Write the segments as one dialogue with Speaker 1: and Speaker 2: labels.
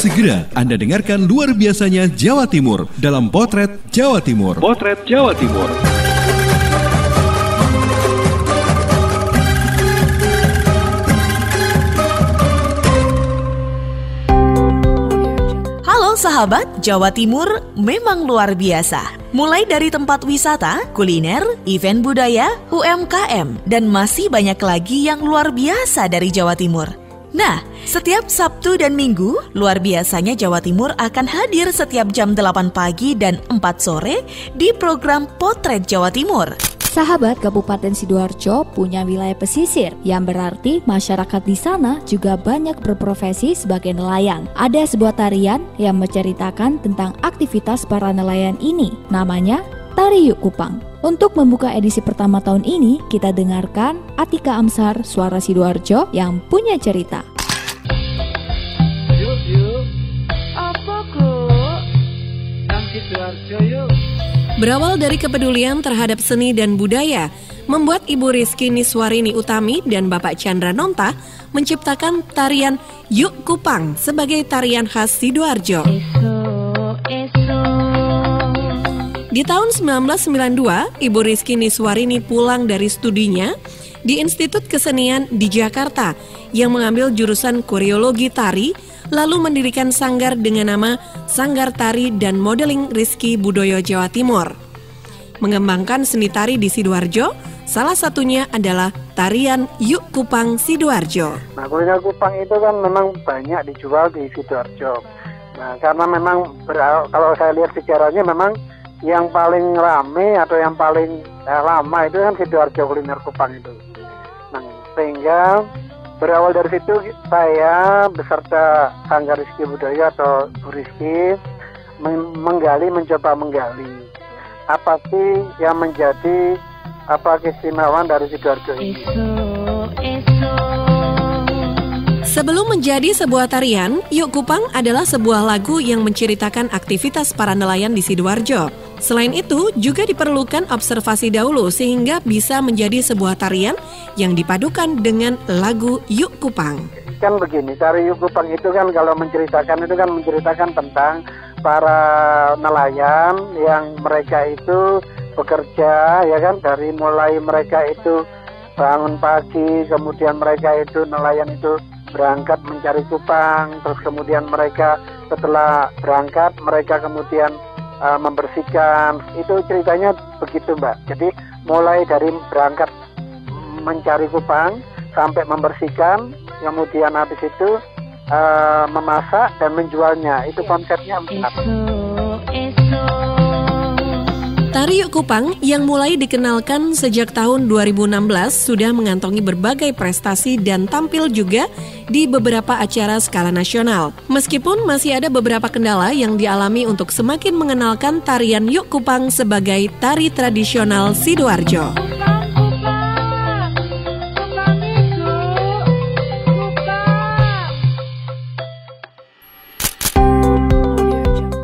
Speaker 1: Segera Anda dengarkan luar biasanya Jawa Timur dalam Potret Jawa Timur. Potret Jawa Timur.
Speaker 2: Halo sahabat, Jawa Timur memang luar biasa. Mulai dari tempat wisata, kuliner, event budaya, UMKM, dan masih banyak lagi yang luar biasa dari Jawa Timur. Nah, setiap Sabtu dan Minggu, luar biasanya Jawa Timur akan hadir setiap jam 8 pagi dan 4 sore di program Potret Jawa Timur.
Speaker 3: Sahabat, Kabupaten Sidoarjo punya wilayah pesisir, yang berarti masyarakat di sana juga banyak berprofesi sebagai nelayan. Ada sebuah tarian yang menceritakan tentang aktivitas para nelayan ini, namanya Tari Yuk Kupang. Untuk membuka edisi pertama tahun ini, kita dengarkan Atika Amsar, Suara Sidoarjo, yang punya cerita.
Speaker 4: Yuk, apa kok? Nang Sidoarjo yuk.
Speaker 5: Berawal dari kepedulian terhadap seni dan budaya, membuat Ibu Rizky Niswarini Utami dan Bapak Chandra Nonta menciptakan tarian Yuk Kupang sebagai tarian khas Sidoarjo. Di tahun 1992, Ibu Rizky Niswarini pulang dari studinya di Institut Kesenian di Jakarta yang mengambil jurusan koreologi tari, lalu mendirikan sanggar dengan nama Sanggar Tari dan Modeling Rizky Budoyo Jawa Timur. Mengembangkan seni tari di Sidoarjo, salah satunya adalah tarian Yuk Kupang Sidoarjo.
Speaker 4: Nah, kuliner Kupang itu kan memang banyak dijual di Sidoarjo. Nah, karena memang kalau saya lihat sejarahnya memang yang paling rame atau yang paling lama itu kan Sidoarjo kuliner Kupang itu. Nah, sehingga berawal dari situ saya beserta Sanggar Rizky Budoyo atau Bu Rizky mencoba menggali apa sih yang menjadi keistimewaan dari Sidoarjo ini.
Speaker 5: Sebelum menjadi sebuah tarian, Yuk Kupang adalah sebuah lagu yang menceritakan aktivitas para nelayan di Sidoarjo. Selain itu, juga diperlukan observasi dahulu sehingga bisa menjadi sebuah tarian yang dipadukan dengan lagu Yuk Kupang.
Speaker 4: Kan begini, tari Yuk Kupang itu kan kalau menceritakan tentang para nelayan yang mereka itu bekerja, ya kan, dari mulai mereka itu bangun pagi, kemudian mereka itu nelayan itu berangkat mencari kupang, terus kemudian mereka setelah berangkat mereka kemudian membersihkan. Itu ceritanya begitu, Mbak. Jadi mulai dari berangkat mencari kupang sampai membersihkan, kemudian habis itu memasak dan menjualnya. Itu konsepnya.
Speaker 5: Tari Yuk Kupang yang mulai dikenalkan sejak tahun 2016 sudah mengantongi berbagai prestasi dan tampil juga di beberapa acara skala nasional. Meskipun masih ada beberapa kendala yang dialami untuk semakin mengenalkan tarian Yuk Kupang sebagai tari tradisional Sidoarjo.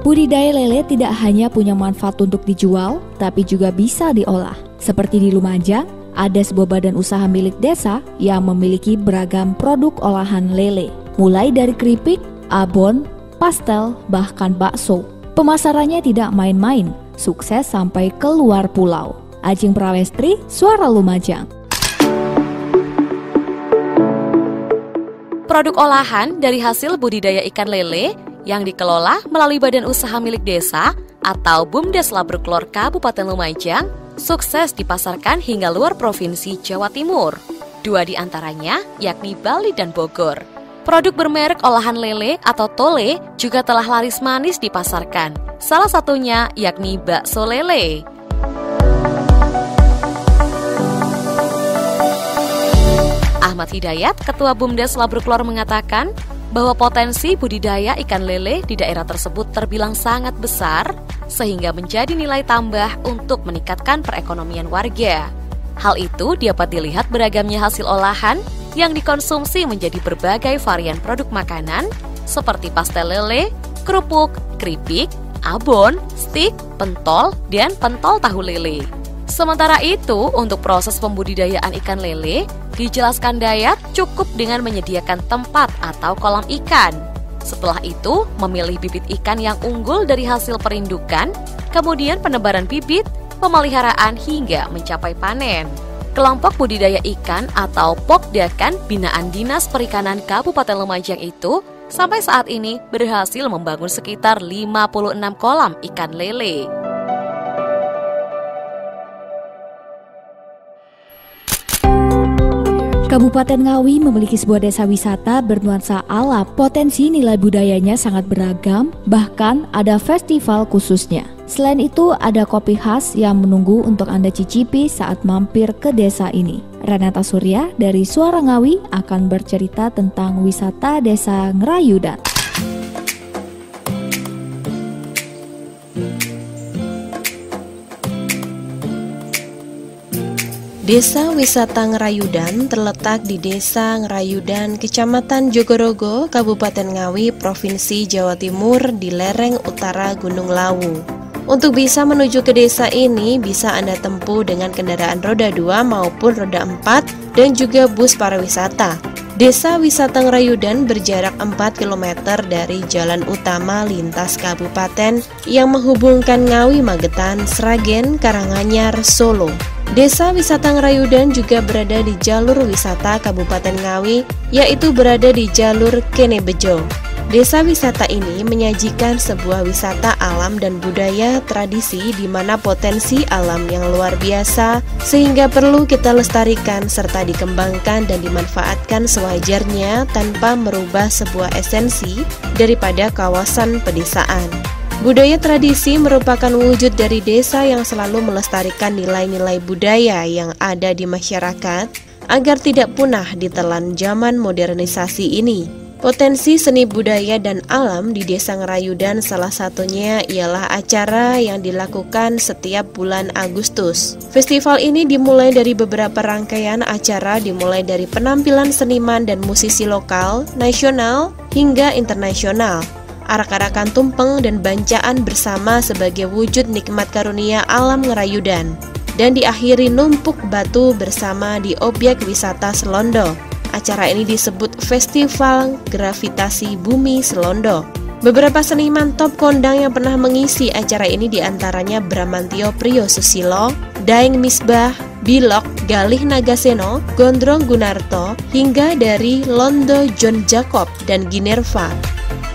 Speaker 3: Budidaya lele tidak hanya punya manfaat untuk dijual, tapi juga bisa diolah. Seperti di Lumajang, ada sebuah badan usaha milik desa yang memiliki beragam produk olahan lele. Mulai dari keripik, abon, pastel, bahkan bakso. Pemasarannya tidak main-main, sukses sampai ke luar pulau. Ajeng Prawestri, Suara Lumajang.
Speaker 6: Produk olahan dari hasil budidaya ikan lele yang dikelola melalui badan usaha milik desa atau BUMDes Labruklor Kabupaten Lumajang sukses dipasarkan hingga luar provinsi Jawa Timur. 2 di antaranya yakni Bali dan Bogor. Produk bermerek olahan lele atau tole juga telah laris manis dipasarkan. Salah satunya yakni bakso lele. Ahmad Hidayat, Ketua BUMDes Labruklor mengatakan bahwa potensi budidaya ikan lele di daerah tersebut terbilang sangat besar sehingga menjadi nilai tambah untuk meningkatkan perekonomian warga. Hal itu dapat dilihat beragamnya hasil olahan yang dikonsumsi menjadi berbagai varian produk makanan seperti pastel lele, kerupuk, keripik, abon, stik, pentol, dan pentol tahu lele. Sementara itu, untuk proses pembudidayaan ikan lele, dijelaskan Dayat cukup dengan menyediakan tempat atau kolam ikan. Setelah itu, memilih bibit ikan yang unggul dari hasil perindukan, kemudian penebaran bibit, pemeliharaan hingga mencapai panen. Kelompok budidaya ikan atau Pokdakan binaan Dinas Perikanan Kabupaten Lumajang itu sampai saat ini berhasil membangun sekitar 56 kolam ikan lele.
Speaker 3: Kabupaten Ngawi memiliki sebuah desa wisata bernuansa alam. Potensi nilai budayanya sangat beragam, bahkan ada festival khususnya. Selain itu, ada kopi khas yang menunggu untuk Anda cicipi saat mampir ke desa ini. Renata Surya dari Suara Ngawi akan bercerita tentang wisata Desa Ngerayudan.
Speaker 7: Desa Wisata Ngerayudan terletak di Desa Ngerayudan, Kecamatan Jogorogo, Kabupaten Ngawi, Provinsi Jawa Timur di lereng utara Gunung Lawu. Untuk bisa menuju ke desa ini, bisa Anda tempuh dengan kendaraan roda 2 maupun roda 4 dan juga bus pariwisata. Desa Wisata Ngerayudan berjarak 4 km dari jalan utama lintas kabupaten yang menghubungkan Ngawi, Magetan, Sragen, Karanganyar, Solo. Desa Wisata Ngerayudan juga berada di jalur wisata Kabupaten Ngawi, yaitu berada di jalur Kene Bejo. Desa wisata ini menyajikan sebuah wisata alam dan budaya tradisi di mana potensi alam yang luar biasa sehingga perlu kita lestarikan serta dikembangkan dan dimanfaatkan sewajarnya tanpa merubah sebuah esensi daripada kawasan pedesaan. Budaya tradisi merupakan wujud dari desa yang selalu melestarikan nilai-nilai budaya yang ada di masyarakat agar tidak punah ditelan zaman modernisasi ini. Potensi seni budaya dan alam di Desa Ngerayudan salah satunya ialah acara yang dilakukan setiap bulan Agustus. Festival ini dimulai dari beberapa rangkaian acara dimulai dari penampilan seniman dan musisi lokal, nasional, hingga internasional. Arak-arakan tumpeng dan bancaan bersama sebagai wujud nikmat karunia alam Ngerayudan. Dan diakhiri numpuk batu bersama di objek wisata Selondo. Acara ini disebut Festival Gravitasi Bumi Selondo. Beberapa seniman top kondang yang pernah mengisi acara ini diantaranya Bramantio Priyo Susilo, Daeng Misbah, Bilok, Galih Nagaseno, Gondrong Gunarto, hingga dari Londo John Jacob dan Ginerva.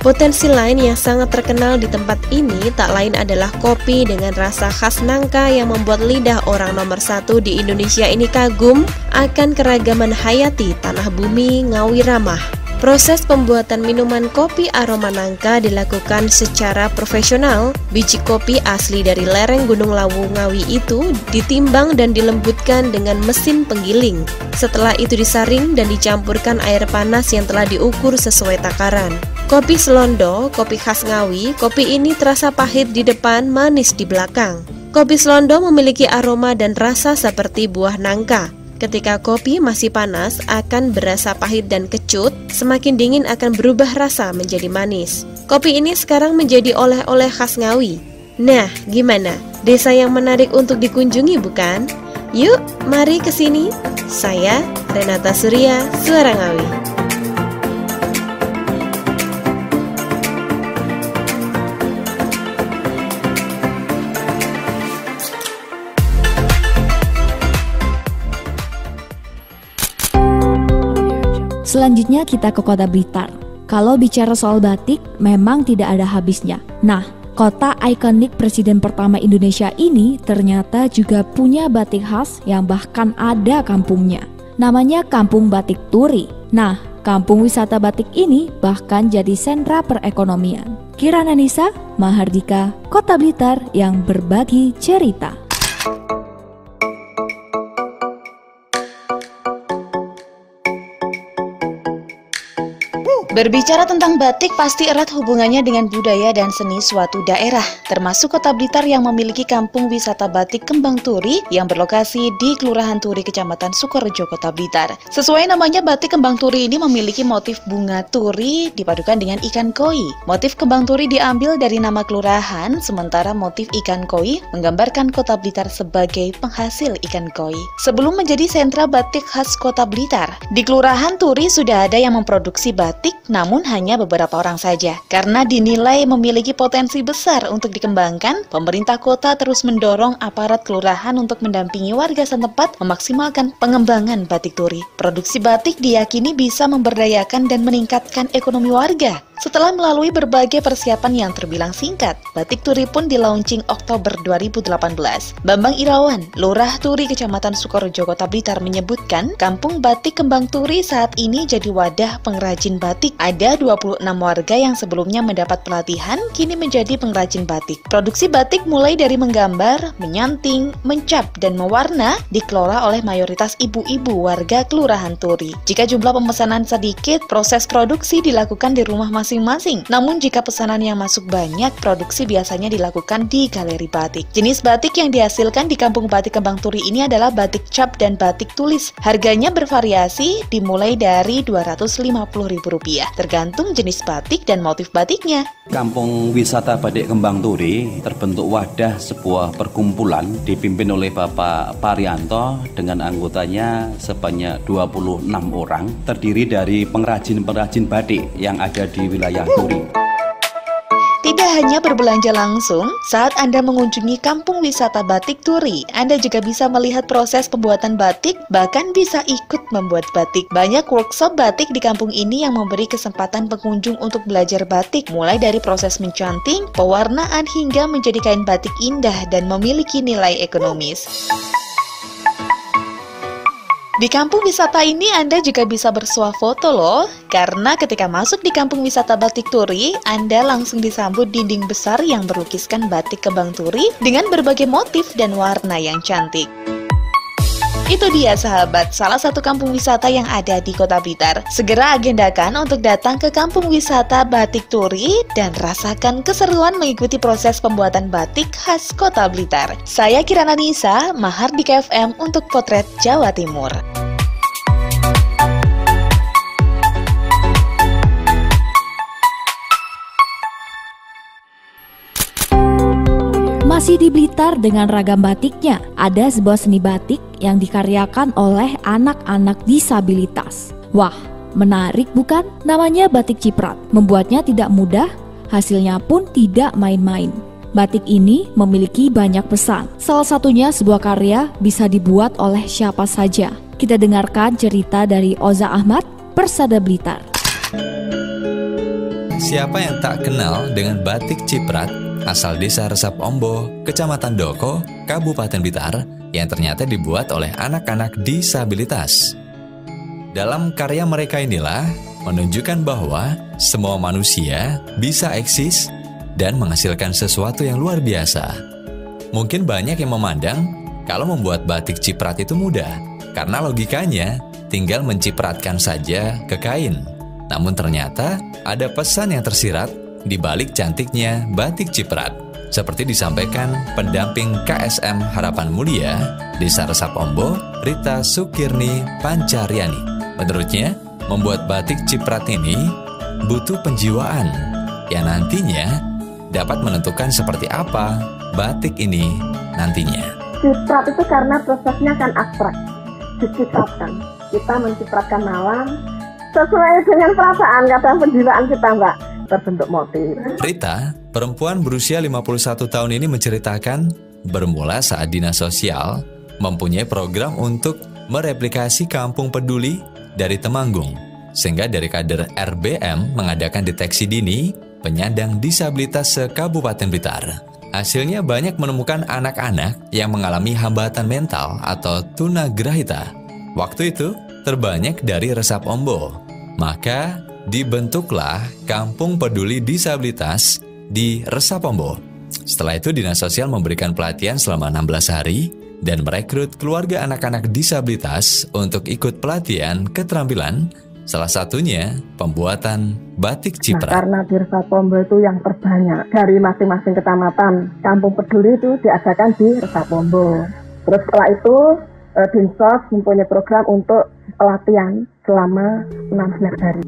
Speaker 7: Potensi lain yang sangat terkenal di tempat ini tak lain adalah kopi dengan rasa khas nangka yang membuat lidah orang nomor 1 di Indonesia ini kagum akan keragaman hayati tanah bumi Ngawi Ramah. Proses pembuatan minuman kopi aroma nangka dilakukan secara profesional. Biji kopi asli dari lereng Gunung Lawu Ngawi itu ditimbang dan dilembutkan dengan mesin penggiling. Setelah itu disaring dan dicampurkan air panas yang telah diukur sesuai takaran. Kopi Selondo, kopi khas Ngawi, kopi ini terasa pahit di depan, manis di belakang. Kopi Selondo memiliki aroma dan rasa seperti buah nangka. Ketika kopi masih panas akan berasa pahit dan kecut, semakin dingin akan berubah rasa menjadi manis. Kopi ini sekarang menjadi oleh-oleh khas Ngawi. Nah, gimana? Desa yang menarik untuk dikunjungi bukan? Yuk, mari ke sini. Saya Renata Surya, Suara Ngawi.
Speaker 3: Selanjutnya kita ke Kota Blitar. Kalau bicara soal batik, memang tidak ada habisnya. Nah, kota ikonik Presiden pertama Indonesia ini ternyata juga punya batik khas yang bahkan ada kampungnya. Namanya Kampung Batik Turi. Nah, kampung wisata batik ini bahkan jadi sentra perekonomian. Kirana Nisa, Mahardika, Kota Blitar yang berbagi cerita.
Speaker 8: Berbicara tentang batik pasti erat hubungannya dengan budaya dan seni suatu daerah, termasuk Kota Blitar yang memiliki kampung wisata batik Kembang Turi yang berlokasi di Kelurahan Turi, Kecamatan Sukorejo, Kota Blitar. Sesuai namanya, batik Kembang Turi ini memiliki motif bunga turi dipadukan dengan ikan koi. Motif Kembang Turi diambil dari nama kelurahan, sementara motif ikan koi menggambarkan Kota Blitar sebagai penghasil ikan koi. Sebelum menjadi sentra batik khas Kota Blitar, di Kelurahan Turi sudah ada yang memproduksi batik namun hanya beberapa orang saja. Karena dinilai memiliki potensi besar untuk dikembangkan, pemerintah kota terus mendorong aparat kelurahan untuk mendampingi warga setempat memaksimalkan pengembangan batik turi. Produksi batik diyakini bisa memberdayakan dan meningkatkan ekonomi warga. Setelah melalui berbagai persiapan yang terbilang singkat, batik turi pun di-launching Oktober 2018. Bambang Irawan, Lurah Turi Kecamatan Sukorejo, Kota Blitar menyebutkan, Kampung Batik Kembang Turi saat ini jadi wadah pengrajin batik. Ada 26 warga yang sebelumnya mendapat pelatihan, kini menjadi pengrajin batik. Produksi batik mulai dari menggambar, menyanting, mencap, dan mewarna dikelola oleh mayoritas ibu-ibu warga Kelurahan Turi. Jika jumlah pemesanan sedikit, proses produksi dilakukan di rumah masing-masing. Namun jika pesanan yang masuk banyak, produksi biasanya dilakukan di galeri batik. Jenis batik yang dihasilkan di Kampung Batik Kembang Turi ini adalah batik cap dan batik tulis. Harganya bervariasi dimulai dari Rp250.000, tergantung jenis batik dan motif batiknya.
Speaker 9: Kampung Wisata Batik Kembang Turi terbentuk wadah sebuah perkumpulan dipimpin oleh Bapak Parianto dengan anggotanya sebanyak 26 orang, terdiri dari pengrajin-pengrajin batik yang ada di wilayah Turi.
Speaker 8: Tidak hanya berbelanja langsung, saat Anda mengunjungi Kampung Wisata Batik Turi, Anda juga bisa melihat proses pembuatan batik, bahkan bisa ikut membuat batik. Banyak workshop batik di kampung ini yang memberi kesempatan pengunjung untuk belajar batik, mulai dari proses mencanting, pewarnaan, hingga menjadi kain batik indah dan memiliki nilai ekonomis. Di kampung wisata ini Anda juga bisa bersuah foto loh, karena ketika masuk di Kampung Wisata Batik Turi, Anda langsung disambut dinding besar yang berlukiskan batik kembang turi dengan berbagai motif dan warna yang cantik. Itu dia sahabat, salah satu kampung wisata yang ada di Kota Blitar. Segera agendakan untuk datang ke Kampung Wisata Batik Turi dan rasakan keseruan mengikuti proses pembuatan batik khas Kota Blitar. Saya Kirana Nisa, Mahardika FM untuk Potret Jawa Timur.
Speaker 3: Masih di Blitar dengan ragam batiknya, ada sebuah seni batik yang dikaryakan oleh anak-anak disabilitas. Wah, menarik bukan? Namanya batik ciprat. Membuatnya tidak mudah, hasilnya pun tidak main-main. Batik ini memiliki banyak pesan. Salah satunya sebuah karya bisa dibuat oleh siapa saja. Kita dengarkan cerita dari Oza Ahmad, Persada Blitar.
Speaker 10: Siapa yang tak kenal dengan batik ciprat asal desa Resap Ombo, Kecamatan Doko, Kabupaten Blitar, yang ternyata dibuat oleh anak-anak disabilitas. Dalam karya mereka inilah menunjukkan bahwa semua manusia bisa eksis dan menghasilkan sesuatu yang luar biasa. Mungkin banyak yang memandang kalau membuat batik ciprat itu mudah, karena logikanya tinggal mencipratkan saja ke kain. Namun ternyata ada pesan yang tersirat di balik cantiknya batik ciprat, seperti disampaikan pendamping KSM Harapan Mulia Desa Resap Ombo, Rita Sukirni Pancaryani. Menurutnya, membuat batik ciprat ini butuh penjiwaan yang nantinya dapat menentukan seperti apa batik ini nantinya.
Speaker 11: Ciprat itu karena prosesnya kan abstrak, dicipratkan. Kita mencipratkan malam sesuai dengan perasaan, kadang penjiwaan kita, Mbak, terbentuk motif.
Speaker 10: Rita, perempuan berusia 51 tahun ini menceritakan bermula saat dinas sosial mempunyai program untuk mereplikasi kampung peduli dari Temanggung, sehingga dari kader RBM mengadakan deteksi dini penyandang disabilitas se-Kabupaten Blitar. Hasilnya banyak menemukan anak-anak yang mengalami hambatan mental atau tunagrahita. Waktu itu terbanyak dari Resap Ombo. Maka dibentuklah Kampung Peduli Disabilitas di Resap Ombo. Setelah itu Dinas Sosial memberikan pelatihan selama 16 hari dan merekrut keluarga anak-anak disabilitas untuk ikut pelatihan keterampilan, salah satunya pembuatan batik ciprat.
Speaker 11: Karena di Resap Ombo itu yang terbanyak dari masing-masing kecamatan, Kampung Peduli itu diadakan di Resap Ombo. Terus setelah itu Dinsos mempunyai program untuk pelatihan selama 16 hari.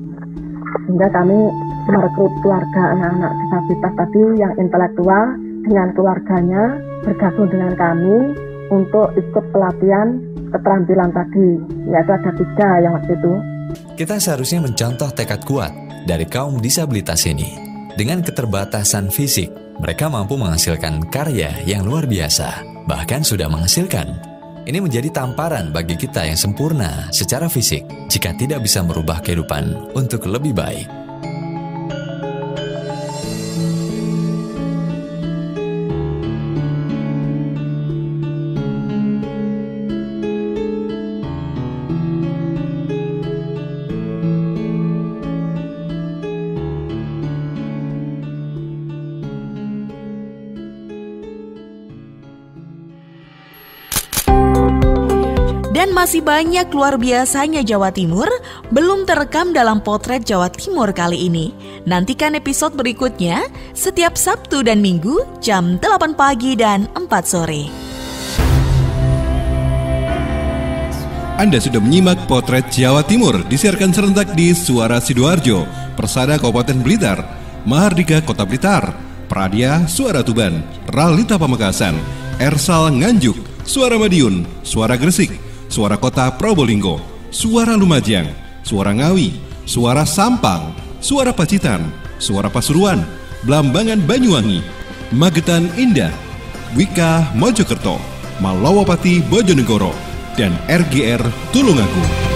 Speaker 11: Sehingga kami merekrut keluarga anak-anak disabilitas tadi yang intelektual dengan keluarganya bergabung dengan kami untuk ikut pelatihan keterampilan tadi. Yaitu ada 3 yang waktu itu.
Speaker 10: Kita seharusnya mencontoh tekad kuat dari kaum disabilitas ini. Dengan keterbatasan fisik, mereka mampu menghasilkan karya yang luar biasa, bahkan sudah menghasilkan. Ini menjadi tamparan bagi kita yang sempurna secara fisik jika tidak bisa merubah kehidupan untuk lebih baik.
Speaker 2: Dan masih banyak luar biasanya Jawa Timur belum terekam dalam Potret Jawa Timur kali ini. Nantikan episode berikutnya setiap Sabtu dan Minggu jam 8 pagi dan 4 sore.
Speaker 1: Anda sudah menyimak Potret Jawa Timur disiarkan serentak di Suara Sidoarjo, Persada Kabupaten Blitar, Mahardika Kota Blitar, Pradia Suara Tuban, Ralita Pamekasan, Ersal Nganjuk, Suara Madiun, Suara Gresik, Suara Kota Probolinggo, Suara Lumajang, Suara Ngawi, Suara Sampang, Suara Pacitan, Suara Pasuruan, Blambangan Banyuwangi, Magetan Indah, Wika Mojokerto, Malawapati Bojonegoro, dan RGR Tulungagung.